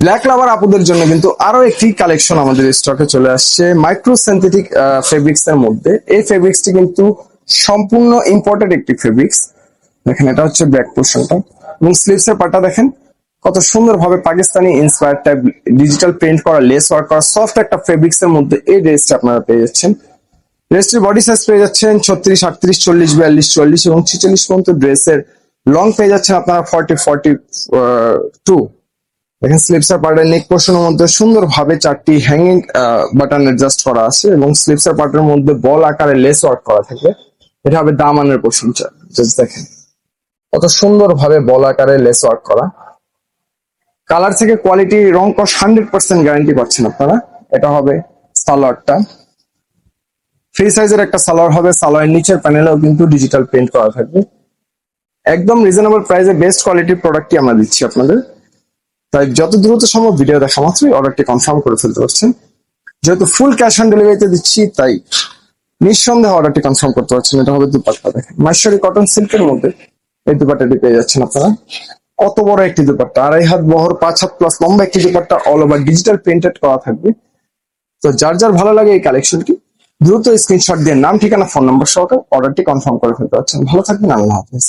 Black লাভার আপুদের জন্য কিন্তু আরো একটি কালেকশন আমাদের স্টকে চলে আসছে মাইক্রো সিনথেটিক ফেব্রিক্স এর মধ্যে। এই ফেব্রিক্সটি কিন্তু সম্পূর্ণ ইম্পোর্টেড একটি ফেব্রিক্স। দেখেন এটা হচ্ছে ব্যাক পোর্শনটা এবং স্লিভস এর পার্টটা দেখেন কত সুন্দরভাবে Pakistani inspired type digital print করা লেস ওয়ার্ক করা সফট একটা ফেব্রিক্স এর মধ্যে এই ড্রেসটা আপনারা পেয়ে যাচ্ছেন। ড্রেসটির বডি সাইজ পেয়ে যাচ্ছেন 36, 38, 40, 42, 44 এবং 46 পর্যন্ত। ড্রেসের লং পেয়ে যাচ্ছেন আপনারা 40, 42। দেখেন স্লিভস এর পার্টের নেক পোর্শনের মধ্যে সুন্দরভাবে 4টি হ্যাঙ্গিং বাটন অ্যাডজাস্ট করা আছে এবং স্লিভস এর পার্টের মধ্যে বল আকারে লেস ওয়ার্ক করা থাকে। এটা হবে দামানের পোর্শনটা। জাস্ট দেখেন কত সুন্দরভাবে বল আকারে লেস ওয়ার্ক করা। কালার থেকে কোয়ালিটি রং কস 100% গ্যারান্টি পাচ্ছেন আপনারা। এটা হবে সালোয়ারটা। ফ্রি সাইজের একটা সালোয়ার হবে। সালোয়ারের নিচের প্যানেলেও কিন্তু ডিজিটাল প্রিন্ট করা থাকবে। একদম রিজনেবল প্রাইসে বেস্ট কোয়ালিটির প্রোডাক্টই আমরা দিচ্ছি আপনাদের। তাই যত দ্রুত সম্ভব ভিডিও দেখা মাত্রই অর্ডারটি কনফার্ম করে ফেলতে পারছেন। যেহেতু ফুল ক্যাশ অন ডেলিভারিতে দিচ্ছি তাই নিঃসন্দেহে অর্ডারটি কনফার্ম করতে পারছেন। এটা হবে দুপাট্টা। দেখেন মাইশারি কটন সিল্কের মধ্যে এই দুপাট্টাটি পেয়ে যাচ্ছেন আপনারা। কত বড় একটি দুপাট্টা, 2.5 হাত বহর, 5 হাত প্লাস লম্বা একটি dupatta, all over digital printed করা থাকবে। তো যার যার ভালো লাগে এই কালেকশনটি দ্রুত স্ক্রিনশট দিয়ে নাম, ঠিকানা, ফোন নাম্বার সহকারে অর্ডারটি কনফার্ম করে ফেলতে পারছেন। ভালো থাকবেন, আল্লাহ হাফেজ।